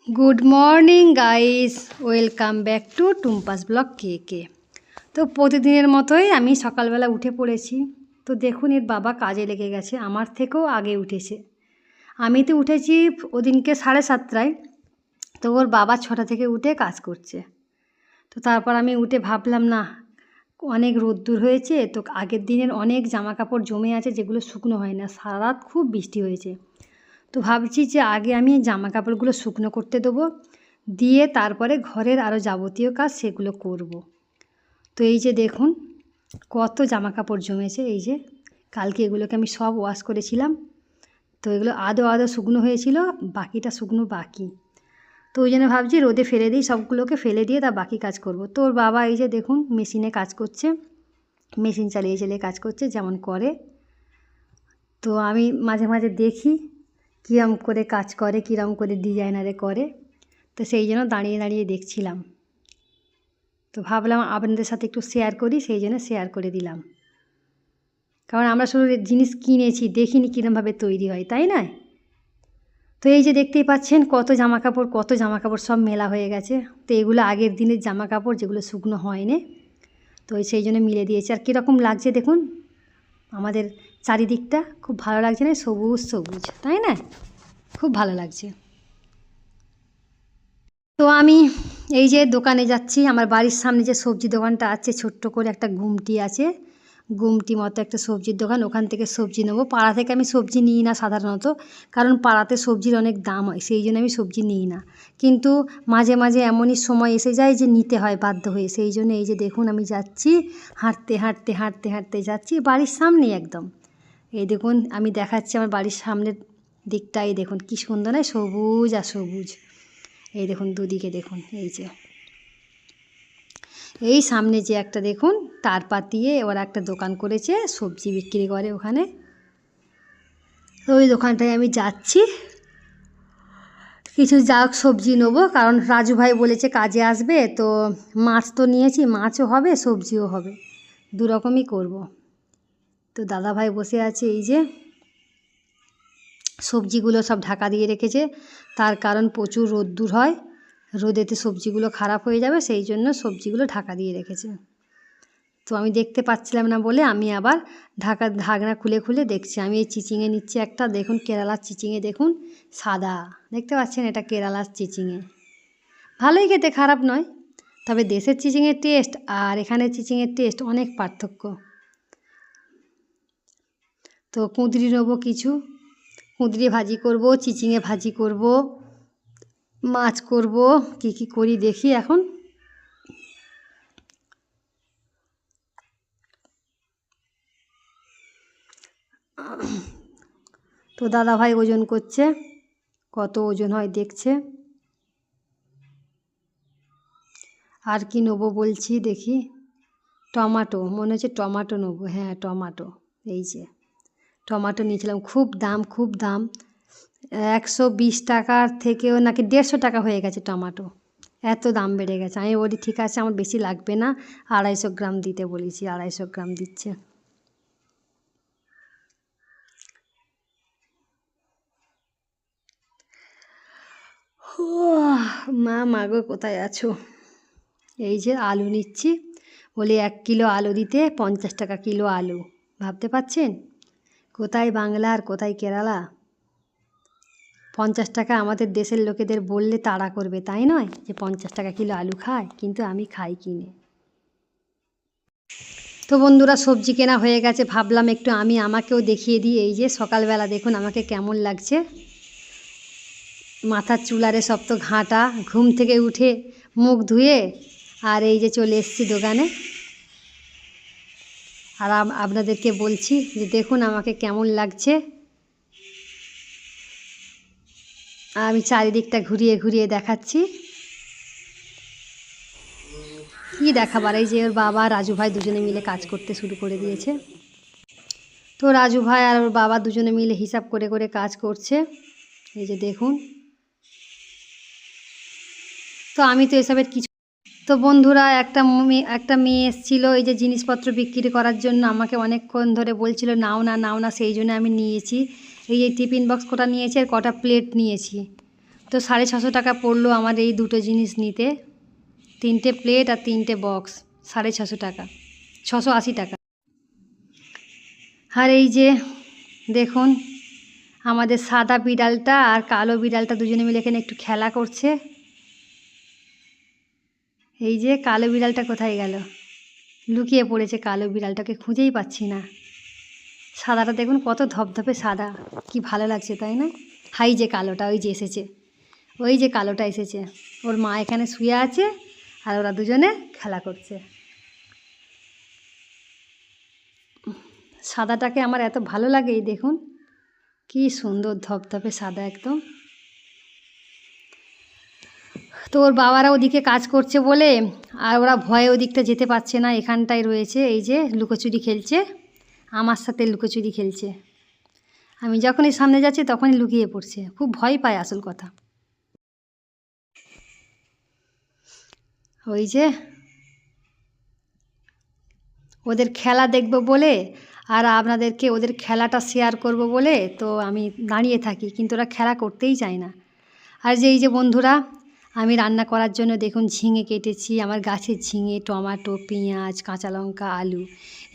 Good morning guys, welcome back to Tumpa's blog কে। তো প্রতিদিনের মতোই আমি সকালবেলা উঠে পড়েছি। তো দেখুন, এর বাবা কাজে লেগে গেছে, আমার থেকেও আগে উঠেছে। আমি তো উঠেছি ওদিনকে 7:30টায়, তো ওর বাবা 6টা থেকে উঠে কাজ করছে। তো তারপর আমি উঠে ভাবলাম, না অনেক রোদ্দুর হয়েছে, তো আগের দিনের অনেক জামা কাপড় জমে আছে যেগুলো শুকনো হয় না, সারা রাত খুব বৃষ্টি হয়েছে। তো ভাবছি যে আগে আমি জামা কাপড়গুলো শুকনো করতে দেবো, দিয়ে তারপরে ঘরের আরও যাবতীয় কাজ সেগুলো করব। তো এই যে দেখুন কত জামা কাপড় জমেছে, এই যে কালকে এগুলোকে আমি সব ওয়াশ করেছিলাম। তো এগুলো আদো আদো শুকনো হয়েছিল, বাকিটা শুকনো বাকি। তো ওই জন্য ভাবছি রোদে ফেলে দিই, সবগুলোকে ফেলে দিয়ে তা বাকি কাজ করব। তো ওর বাবা এই যে দেখুন মেশিনে কাজ করছে, মেশিন চালিয়ে চালিয়ে কাজ করছে যেমন করে। তো আমি মাঝে মাঝে দেখি কীরম করে কাজ করে, কীরম করে ডিজাইনারে করে। তো সেই জন্য দাঁড়িয়ে দাঁড়িয়ে দেখছিলাম। তো ভাবলাম আপনাদের সাথে একটু শেয়ার করি, সেই জন্য শেয়ার করে দিলাম। কারণ আমরা শুধু জিনিস কিনেছি, দেখিনি কীরমভাবে তৈরি হয়, তাই নয়? তো এই যে দেখতেই পাচ্ছেন কত জামা কাপড় সব মেলা হয়ে গেছে। তো এগুলো আগের দিনের জামা কাপড় যেগুলো শুকনো হয়নি, তো সেই জন্য মিলে দিয়েছি। আর কীরকম লাগছে দেখুন, আমাদের চারিদিকটা খুব ভালো লাগছে না? সবুজ সবুজ, তাই না? খুব ভালো লাগছে। তো আমি এই যে দোকানে যাচ্ছি, আমার বাড়ির সামনে যে সবজি দোকানটা আছে, ছোট্ট করে একটা গুমটি আছে, গুমটি মতো একটা সবজির দোকান, ওখান থেকে সবজি নেবো। পাড়া থেকে আমি সবজি নিই না সাধারণত, কারণ পাড়াতে সবজির অনেক দাম হয়, সেই জন্য আমি সবজি নিই না। কিন্তু মাঝে মাঝে এমনই সময় এসে যায় যে নিতে হয় বাধ্য হয়ে, সেই জন্য এই যে দেখুন আমি যাচ্ছি, হাঁটতে হাঁটতে হাঁটতে হাঁটতে যাচ্ছি বাড়ির সামনেই একদম। এই দেখুন আমি দেখাচ্ছি আমার বাড়ির সামনের দিকটাই, দেখুন কী সুন্দর নয়, সবুজ আর সবুজ। এই দেখুন দুদিকে দেখুন, এই যে এই সামনে যে একটা দেখুন তার পাতিয়ে ওরা একটা দোকান করেছে, সবজি বিক্রি করে ওখানে। তো ওই দোকানটায় আমি যাচ্ছি, কিছু যাক সবজি নেবো, কারণ রাজু ভাই বলেছে কাজে আসবে। তো মাছ তো নিয়েছি, মাছও হবে সবজিও হবে, দু রকমই করবো। তো দাদা ভাই বসে আছে, এই যে সবজিগুলো সব ঢাকা দিয়ে রেখেছে, তার কারণ প্রচুর রোদ্দুর হয়, রোদেতে সবজিগুলো খারাপ হয়ে যাবে, সেই জন্য সবজিগুলো ঢাকা দিয়ে রেখেছে। তো আমি দেখতে পাচ্ছিলাম না বলে আমি আবার ঢাকনা খুলে খুলে দেখছি। আমি এই চিচিঙে নিচ্ছি একটা, দেখুন কেরালার চিচিঙে, দেখুন সাদা, দেখতে পাচ্ছেন? এটা কেরালার চিচিঙে, ভালোই খেতে, খারাপ নয়। তবে দেশের চিচিঙের টেস্ট আর এখানের চিচিঙের টেস্ট অনেক পার্থক্য। তো কুঁদরি নেবো কিছু, কুঁদরি ভাজি করব, চিচিঙে ভাজি করব, মাছ করব, কি কি করি দেখি এখন। তো দাদা ভাই ওজন করছে, কত ওজন হয় দেখছে। আর কি নেবো বলছি দেখি, টমাটো, মনে হচ্ছে টমাটো নেবো, হ্যাঁ টমাটো। এই যে টমাটো নিয়েছিলাম, খুব দাম, খুব দাম, 120 টাকার থেকেও নাকি 150 টাকা হয়ে গেছে টমাটো, এত দাম বেড়ে গেছে। আমি বলি ঠিক আছে, আমার বেশি লাগবে না, 250 গ্রাম দিতে বলেছি, 250 গ্রাম দিচ্ছে। মা মাগো কোথায় আছো? এই যে আলু নিচ্ছি, বলে 1 কিলো আলু দিতে 50 টাকা কিলো আলু, ভাবতে পারছেন কোথায় বাংলা আর কোথায় কেরালা? 50 টাকা আমাদের দেশের লোকেদের বললে তাড়া করবে, তাই নয় যে 50 টাকা কিলো আলু খায়, কিন্তু আমি খাই কিনে। তো বন্ধুরা সবজি কেনা হয়ে গেছে, ভাবলাম একটু আমি আমাকেও দেখিয়ে দিই। এই যে সকালবেলা দেখুন আমাকে কেমন লাগছে, মাথার চুলারে সব তো ঘাঁটা, ঘুম থেকে উঠে মুখ ধুয়ে আর এই যে চলে এসেছি দোকানে। আর আপনাদেরকে বলছি যে দেখুন আমাকে কেমন লাগছে। আমি চারিদিকটা ঘুরিয়ে ঘুরিয়ে দেখাচ্ছি, কি দেখাবার। এই যে ওর বাবা রাজু ভাই দুজনে মিলে কাজ করতে শুরু করে দিয়েছে। তো রাজু ভাই আর ওর বাবা দুজনে মিলে হিসাব করে করে কাজ করছে, এই যে দেখুন। তো আমি তো এসবের কিছু, তো বন্ধুরা একটা মেয়ে এসেছিলো এই যে জিনিসপত্র বিক্রি করার জন্য, আমাকে অনেকক্ষণ ধরে বলছিল নাও না নাও না, সেই জন্য আমি নিয়েছি। এই যে টিফিন বক্স কটা নিয়েছি আর কটা প্লেট নিয়েছি। তো তো 650 টাকা পড়লো আমার এই দুটো জিনিস নিতে, 3টে প্লেট আর 3টে বক্স, 650 টাকা, 680 টাকা। আর এই যে দেখুন আমাদের সাদা বিড়ালটা আর কালো বিড়ালটা দুজনে মিলে এখানে একটু খেলা করছে। এই যে কালো বিড়ালটা কোথায় গেল, লুকিয়ে পড়েছে কালো বিড়ালটাকে, খুঁজেই পাচ্ছি না। সাদাটা দেখুন কত ধপধপে সাদা, কি ভালো লাগছে তাই না। হাই যে কালোটা, ওই যে এসেছে, ওই যে কালোটা এসেছে, ওর মা এখানে শুয়ে আছে আর ওরা দুজনে খেলা করছে। সাদাটাকে আমার এত ভালো লাগে, এই দেখুন কি সুন্দর ধপধপে সাদা একদম। তো ওর বাবারা ওদিকে কাজ করছে বলে আর ওরা ভয়ে ওদিকটা যেতে পারছে না, এখানটায় রয়েছে। এই যে লুকোচুরি খেলছে, আমার সাথে লুকোচুরি খেলছে। আমি যখনই সামনে যাচ্ছি তখনই লুকিয়ে পড়ছে, খুব ভয় পায় আসল কথা। ওই যে ওদের খেলা দেখব বলে আর আপনাদেরকে ওদের খেলাটা শেয়ার করব বলে তো আমি দাঁড়িয়ে থাকি, কিন্তু ওরা খেলা করতেই চায় না। আর যে এই যে বন্ধুরা, আমি রান্না করার জন্য দেখুন ঝিঙে কেটেছি, আমার গাছের ঝিঙে, টমেটো, পেঁয়াজ, কাঁচা লঙ্কা, আলু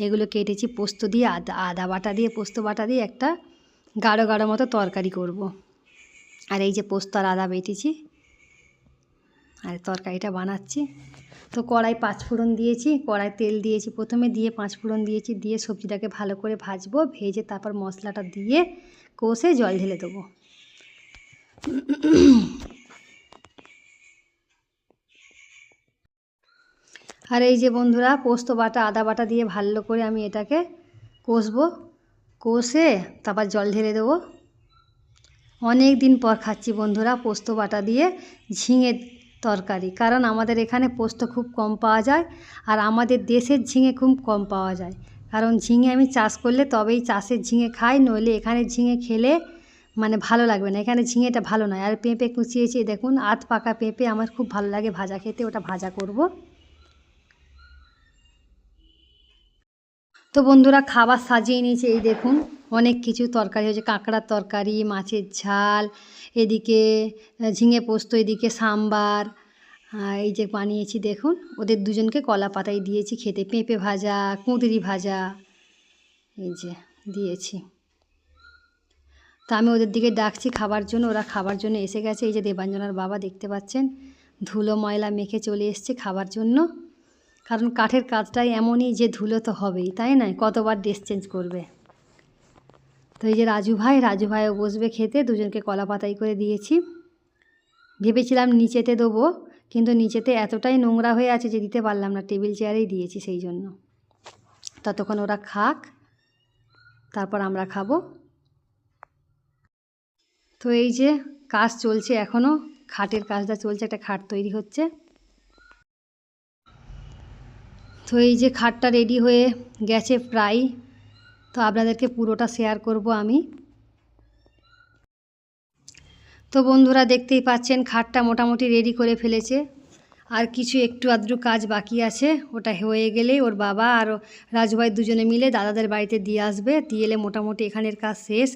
এগুলো কেটেছি পোস্ত দিয়ে, আদা বাটা দিয়ে, পোস্ত বাটা দিয়ে একটা গাঢ় গাঢ় মতো তরকারি করব। আর এই যে পোস্ত আর আদা বেটেছি আর তরকারিটা বানাচ্ছি। তো কড়াই 5 ফোড়ন দিয়েছি, কড়াই তেল দিয়েছি প্রথমে, দিয়ে 5 ফোড়ন দিয়েছি, দিয়ে সবজিটাকে ভালো করে ভাজবো, ভেজে তারপর মশলাটা দিয়ে কষে জল ঢেলে দেবো। আর এই যে বন্ধুরা পোস্ত বাটা আদা বাটা দিয়ে ভালো করে আমি এটাকে কষবো, কষে তারপর জল ঢেলে দেবো। অনেক দিন পর খাচ্ছি বন্ধুরা পোস্ত বাটা দিয়ে ঝিঙে তরকারি, কারণ আমাদের এখানে পোস্ত খুব কম পাওয়া যায় আর আমাদের দেশের ঝিঙে খুব কম পাওয়া যায়। কারণ ঝিঙে আমি চাষ করলে তবেই চাষের ঝিঙে খাই, নইলে এখানে ঝিঙে খেলে মানে ভালো লাগবে না, এখানে ঝিঙেটা ভালো নয়। আর পেঁপে কুচিয়েছি দেখুন, আধ পাকা পেঁপে, আমার খুব ভালো লাগে ভাজা খেতে, ওটা ভাজা করব। তো বন্ধুরা খাবার সাজিয়ে নিয়েছি, এই দেখুন অনেক কিছু তরকারি হয়েছে, কাঁকড়ার তরকারি, মাছের ঝাল, এদিকে ঝিঙে পোস্ত, এদিকে সাম্বার, এই যে বানিয়েছি দেখুন। ওদের দুজনকে কলা পাতায় দিয়েছি খেতে, পেঁপে ভাজা, কুঁদরি ভাজা, এই যে দিয়েছি। তা আমি ওদের দিকে ডাকছি খাবার জন্য, ওরা খাবার জন্য এসে গেছে। এই যে দেবাঞ্জনার বাবা দেখতে পাচ্ছেন, ধুলো ময়লা মেখে চলে এসছে খাবার জন্য। কারণ কাঠের কাজটাই এমনই যে ধুলো তো হবেই, তাই নয়, কতবার ড্রেস চেঞ্জ করবে। তো এই যে রাজু ভাইও বসবে খেতে, দুজনকে কলা পাতাই করে দিয়েছি। ভেবেছিলাম নিচেতে দেবো, কিন্তু নিচেতে এতটাই নোংরা হয়ে আছে যে দিতে পারলাম না, টেবিল চেয়ারেই দিয়েছি সেই জন্য। ততক্ষণ ওরা খাক, তারপর আমরা খাবো। তো এই যে কাজ চলছে এখনও, খাটের কাজটা চলছে, একটা খাট তৈরি হচ্ছে। তো এই যে খাটটা রেডি হয়ে গেছে প্রায়, তো আপনাদেরকে পুরোটা শেয়ার করব আমি। তো বন্ধুরা দেখতেই পাচ্ছেন খাটটা মোটামুটি রেডি করে ফেলেছে, আর কিছু একটু আধটু কাজ বাকি আছে, ওটা হয়ে গেলেই ওর বাবা আর রাজুভাই দুজনে মিলে দাদাদের বাড়িতে দিয়ে আসবে, দিয়ে এলে মোটামুটি এখানের কাজ শেষ।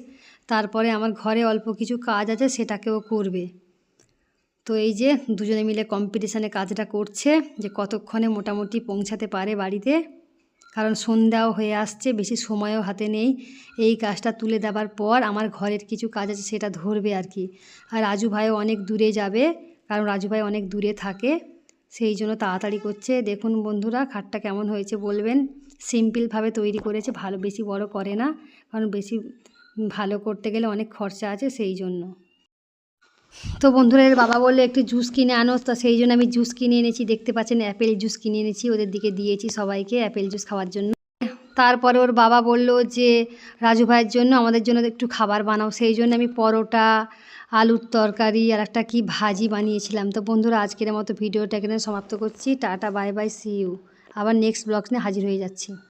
তারপরে আমার ঘরে অল্প কিছু কাজ আছে, সেটাকেও করবে। তো এই যে দুজনে মিলে কম্পিটিশানে কাজটা করছে যে কতক্ষণে মোটামুটি পৌঁছাতে পারে বাড়িতে, কারণ সন্ধ্যাও হয়ে আসছে, বেশি সময়ও হাতে নেই। এই কাজটা তুলে দেওয়ার পর আমার ঘরের কিছু কাজ আছে সেটা ধরবে আর কি। আর রাজু ভাইও অনেক দূরে যাবে, কারণ রাজু ভাই অনেক দূরে থাকে, সেই জন্য তাড়াতাড়ি করছে। দেখুন বন্ধুরা খাটটা কেমন হয়েছে বলবেন, সিম্পলভাবে তৈরি করেছে, ভালো বেশি বড় করে না, কারণ বেশি ভালো করতে গেলে অনেক খরচা আছে সেই জন্য। তো বন্ধুরা এর বাবা বললো একটু জুস কিনে আনো, তো সেই জন্য আমি জুস কিনে এনেছি, দেখতে পাচ্ছেন অ্যাপেল জুস কিনে এনেছি, ওদের দিকে দিয়েছি সবাইকে অ্যাপেল জুস খাওয়ার জন্য। তারপরে ওর বাবা বলল যে রাজু ভাইয়ের জন্য আমাদের জন্য একটু খাবার বানাও, সেই জন্য আমি পরোটা, আলুর তরকারি আর একটা কি ভাজি বানিয়েছিলাম। তো বন্ধুরা আজকের মতো ভিডিওটা এখানে সমাপ্ত করছি, tata bye bye, see you, আবার নেক্সট ব্লগ নিয়ে হাজির হয়ে যাচ্ছি।